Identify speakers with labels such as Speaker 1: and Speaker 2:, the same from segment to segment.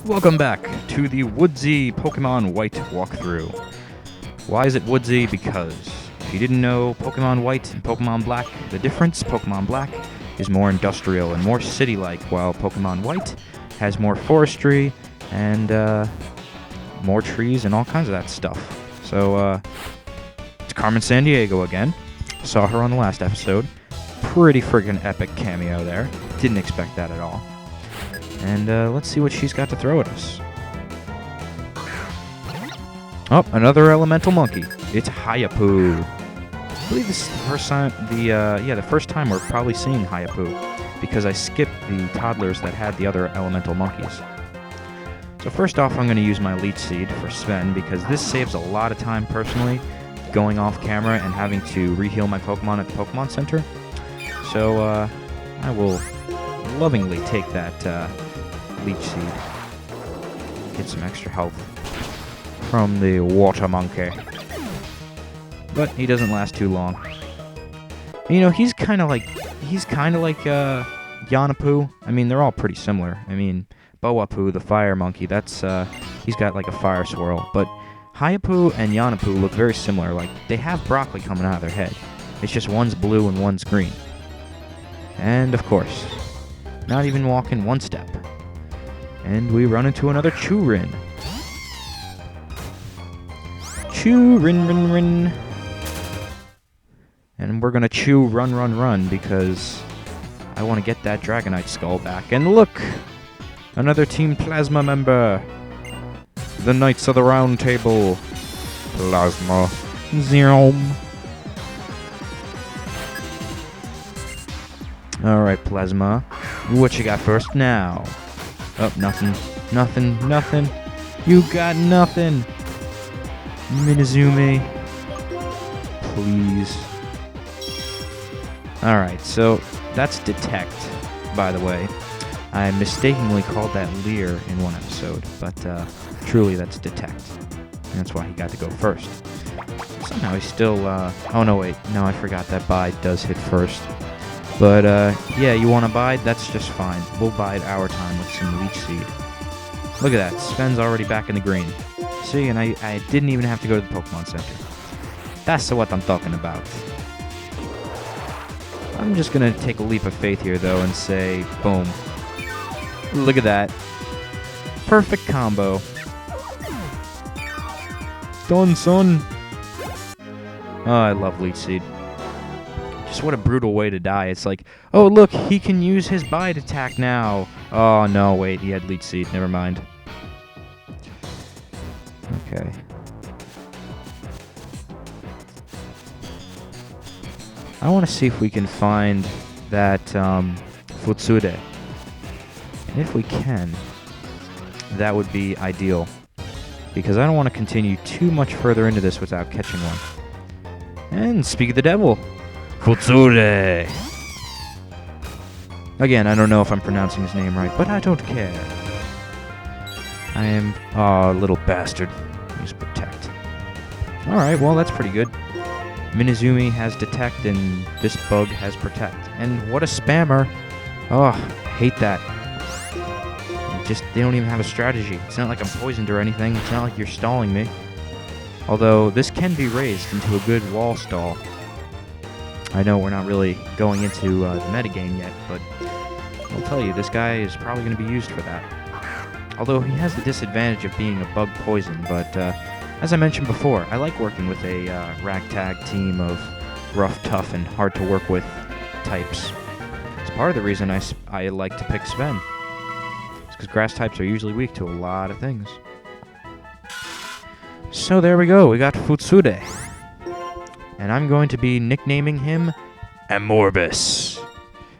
Speaker 1: Welcome back to the Woodsy Pokemon White walkthrough. Why is it Woodsy? Because if you didn't know Pokemon White and Pokemon Black, the difference, Pokemon Black is more industrial and more city-like, while Pokemon White has more forestry and more trees and all kinds of that stuff. So, it's Carmen Sandiego again. Saw her on the last episode. Pretty friggin' epic cameo there. Didn't expect that at all. And let's see what she's got to throw at us. Oh, another elemental monkey. It's Shippou. I believe this is the first time. The first time we're probably seeing Shippou, because I skipped the toddlers that had the other elemental monkeys. So first off, I'm going to use my Leech Seed for Sven, because this saves a lot of time personally, going off camera and having to re-heal my Pokemon at the Pokemon Center. So I will lovingly take that Leech Seed. Get some extra health from the water monkey. But he doesn't last too long. You know, he's kind of like Yanapoo. I mean, they're all pretty similar. I mean, Boapoo, the fire monkey, that's he's got like a fire swirl. But Shippou and Yanapoo look very similar. Like, they have broccoli coming out of their head. It's just one's blue and one's green. And of course, not even walking one step. And we run into another Churin. Churin. And we're gonna chew run, because I want to get that Dragonite skull back. And look! Another Team Plasma member! The Knights of the Round Table. Plasma. Zoom. Alright, Plasma. What you got first now? Oh, nothing. Nothing. You got nothing! Minizumi. Please. Alright, so that's Detect, by the way. I mistakenly called that Leer in one episode, but truly that's Detect. And that's why he got to go first. Somehow he's still, oh no, wait. No, I forgot that Bide does hit first. But, yeah, you want to bide? That's just fine. We'll bide our time with some Leech Seed. Look at that. Sven's already back in the green. See, and I didn't even have to go to the Pokemon Center. That's what I'm talking about. I'm just going to take a leap of faith here, though, and say, boom. Look at that. Perfect combo. Done, son. Oh, I love Leech Seed. Just what a brutal way to die. It's like, oh, look, he can use his bite attack now. Oh, no, wait, he had Leech Seed. Never mind. Okay. I want to see if we can find that Futsude. And if we can, that would be ideal. Because I don't want to continue too much further into this without catching one. And speak of the devil. Futsude! Again, I don't know if I'm pronouncing his name right, but I don't care. I am... oh, little bastard. Use Protect. Alright, well, that's pretty good. Minizumi has Detect, and this bug has Protect. And what a spammer! Oh, hate that. They don't even have a strategy. It's not like I'm poisoned or anything. It's not like you're stalling me. Although, this can be raised into a good wall stall. I know we're not really going into the metagame yet, but I'll tell you, this guy is probably going to be used for that. Although he has the disadvantage of being a bug poison, but as I mentioned before, I like working with a ragtag team of rough, tough, and hard-to-work-with types. It's part of the reason I like to pick Sven. It's because grass types are usually weak to a lot of things. So there we go, we got Futsude. And I'm going to be nicknaming him Amorbus.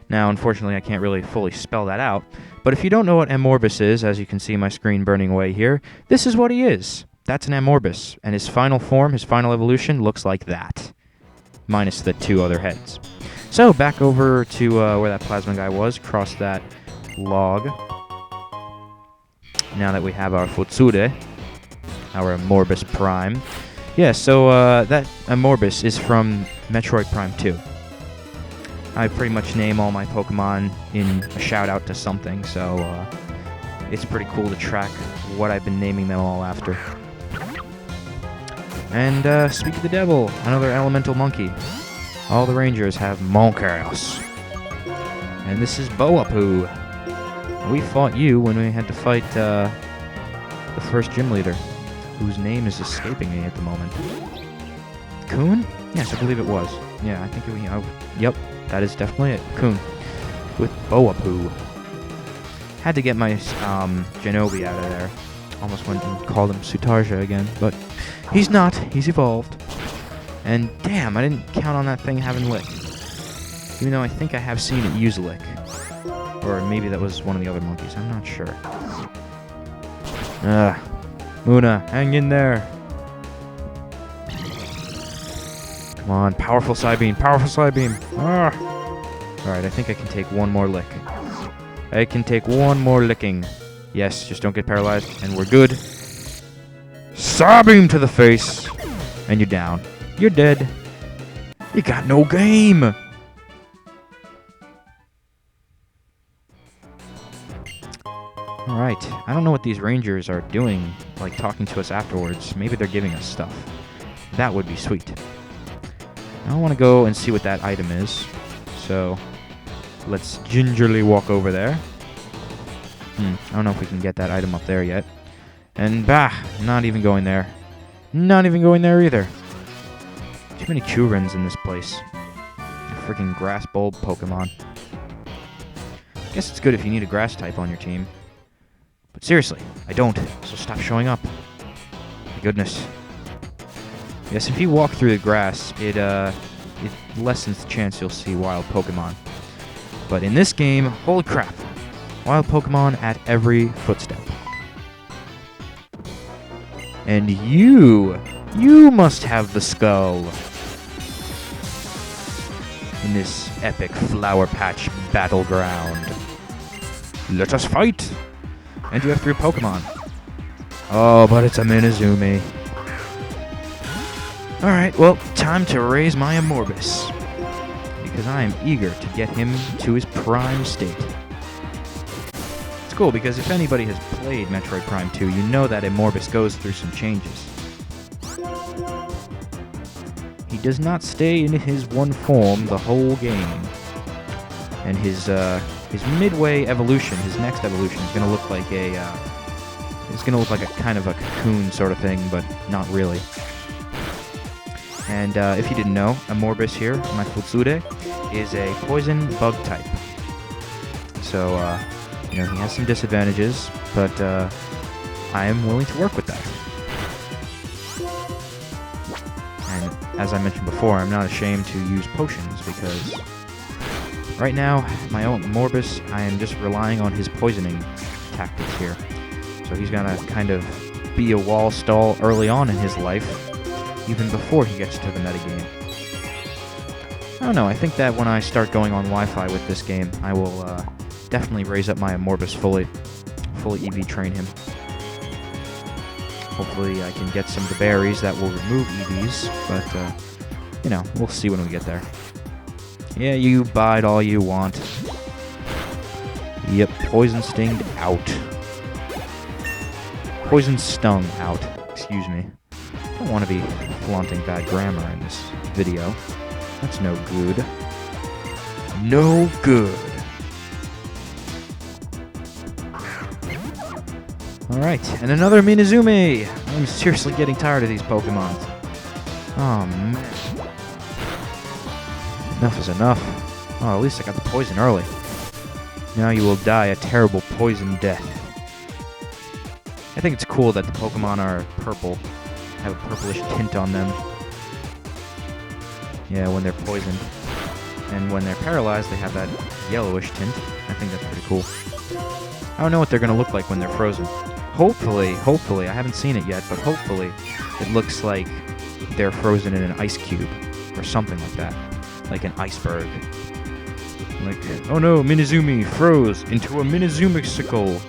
Speaker 1: Now, unfortunately, I can't really fully spell that out, but if you don't know what Amorbus is, as you can see my screen burning away here, this is what he is. That's an Amorbus, and his final form, his final evolution, looks like that, minus the two other heads. So, back over to where that plasma guy was, across that log. Now that we have our Futsude, our Amorbus Prime. Yeah, so that Amorbus is from Metroid Prime 2. I pretty much name all my Pokemon in a shout-out to something, so it's pretty cool to track what I've been naming them all after. And speak of the devil, another elemental monkey. All the rangers have Monkers. And this is Boapu. We fought you when we had to fight the first gym leader, whose name is escaping me at the moment. Kun? Yes, I believe it was. Yeah, I think it was. Yep, that is definitely it. Kun. With Boapu. Had to get my Genobi out of there. Almost went and called him Sutarja again, but he's not. He's evolved. And damn, I didn't count on that thing having Lick. Even though I think I have seen it use Lick. Or maybe that was one of the other monkeys. I'm not sure. Muna, hang in there. Come on, powerful Psybeam, powerful Psybeam. Alright, I think I can take one more lick. I can take one more licking. Yes, just don't get paralyzed, and we're good. Psybeam to the face, and you're down. You're dead. You got no game. Alright, I don't know what these rangers are doing, like talking to us afterwards. Maybe they're giving us stuff. That would be sweet. I want to go and see what that item is. So, let's gingerly walk over there. I don't know if we can get that item up there yet. And bah, not even going there. Not even going there either. Too many Churins in this place. Freaking grass bulb Pokemon. Guess it's good if you need a grass type on your team. But seriously, I don't, so stop showing up. My goodness. Yes, if you walk through the grass, it lessens the chance you'll see wild Pokemon. But in this game, holy crap, wild Pokemon at every footstep. And you must have the skull. In this epic Flower Patch battleground. Let us fight! And you have 3 Pokemon. Oh, but it's a Minizumi. Alright, well, time to raise my Amorbus. Because I am eager to get him to his prime state. It's cool, because if anybody has played Metroid Prime 2, you know that Amorbus goes through some changes. He does not stay in his one form the whole game. And his midway evolution, his next evolution, is gonna look like a kind of a cocoon sort of thing, but not really. And if you didn't know, Amorbus here, my Futsude, is a poison bug type. So he has some disadvantages, but I am willing to work with that. And as I mentioned before, I'm not ashamed to use potions because right now, my own Amorbus, I am just relying on his poisoning tactics here. So he's gonna kind of be a wall stall early on in his life, even before he gets to the metagame. I don't know, I think that when I start going on Wi-Fi with this game, I will definitely raise up my Amorbus fully EV train him. Hopefully I can get some of the berries that will remove EVs, but, we'll see when we get there. Yeah, you bide all you want. Yep, poison stinged out. Poison stung out, excuse me. I don't want to be flaunting bad grammar in this video. That's no good. No good. Alright, and another Minizumi! I'm seriously getting tired of these Pokemon. Oh, man. Enough is enough. Oh, at least I got the poison early. Now you will die a terrible poison death. I think it's cool that the Pokemon are purple. Have a purplish tint on them. Yeah, when they're poisoned. And when they're paralyzed, they have that yellowish tint. I think that's pretty cool. I don't know what they're going to look like when they're frozen. Hopefully, I haven't seen it yet, but hopefully it looks like they're frozen in an ice cube or something like that. Like an iceberg. Like, oh no, Minizumi froze into a Minizumixicle.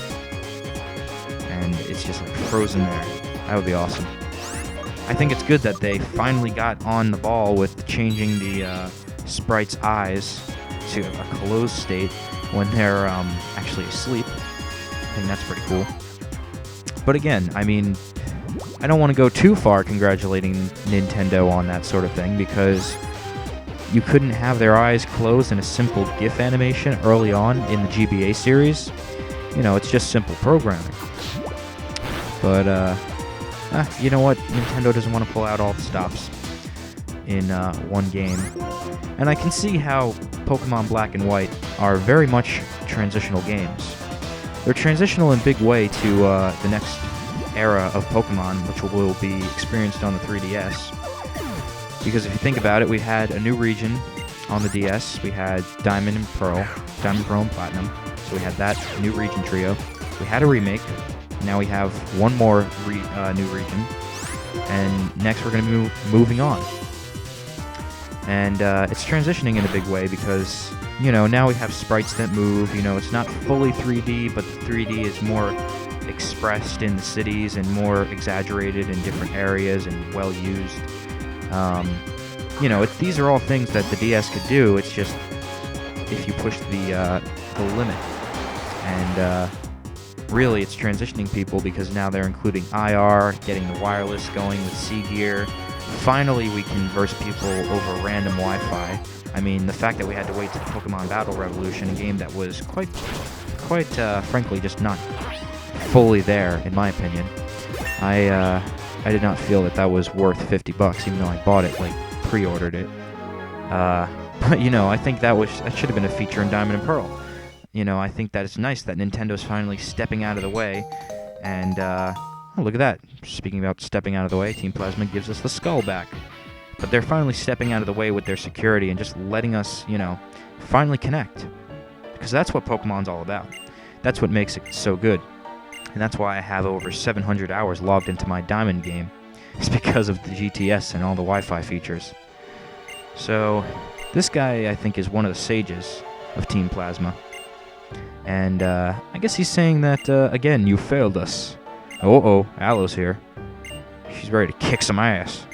Speaker 1: And it's just like frozen there. That would be awesome. I think it's good that they finally got on the ball with changing the sprite's eyes to a closed state when they're actually asleep. I think that's pretty cool. But again, I mean, I don't want to go too far congratulating Nintendo on that sort of thing, because you couldn't have their eyes closed in a simple GIF animation early on in the GBA series. You know, it's just simple programming. But, you know what? Nintendo doesn't want to pull out all the stops in one game. And I can see how Pokemon Black and White are very much transitional games. They're transitional in a big way to the next era of Pokemon, which will be experienced on the 3DS. Because if you think about it, we had a new region on the DS. We had Diamond and Pearl, Diamond, Pearl, and Platinum. So we had that new region trio. We had a remake. Now we have one more new region. And next we're going to be moving on. And it's transitioning in a big way because, you know, now we have sprites that move. You know, it's not fully 3D, but the 3D is more expressed in the cities and more exaggerated in different areas and well used. You know, these are all things that the DS could do. It's just if you push the limit. And really, it's transitioning people because now they're including IR, getting the wireless going with C-Gear. Finally, we converse people over random Wi-Fi. I mean, the fact that we had to wait to the Pokemon Battle Revolution, a game that was quite frankly, just not fully there, in my opinion. I did not feel that was worth $50, even though I bought it, like, pre-ordered it. But, you know, I think that should have been a feature in Diamond and Pearl. You know, I think that it's nice that Nintendo's finally stepping out of the way, and, oh, look at that. Speaking about stepping out of the way, Team Plasma gives us the skull back. But they're finally stepping out of the way with their security and just letting us, you know, finally connect. Because that's what Pokemon's all about. That's what makes it so good. And that's why I have over 700 hours logged into my Diamond game. It's because of the GTS and all the Wi-Fi features. So, this guy, I think, is one of the sages of Team Plasma. And, I guess he's saying that, again, you failed us. Uh-oh, Aloe's here. She's ready to kick some ass.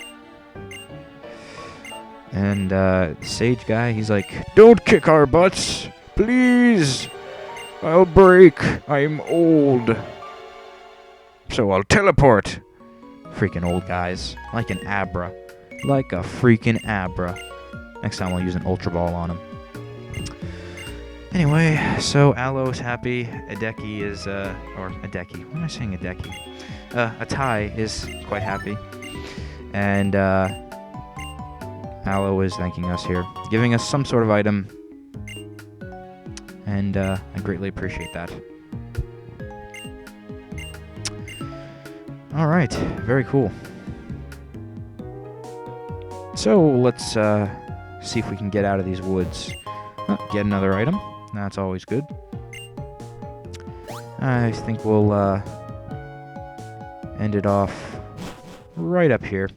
Speaker 1: And, the sage guy, he's like, don't kick our butts, please. I'll break. I'm old. So I'll teleport. Freaking old guys. Like an Abra. Like a freaking Abra. Next time I'll use an Ultra Ball on him. Anyway, so Aloe's happy. Hideki is, or Hideki. Why am I saying Hideki? Atai is quite happy. And, Aloe is thanking us here. Giving us some sort of item. And, I greatly appreciate that. Alright, very cool. So, let's, see if we can get out of these woods. Oh, get another item. That's always good. I think we'll end it off right up here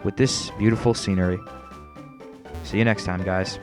Speaker 1: with this beautiful scenery. See you next time, guys.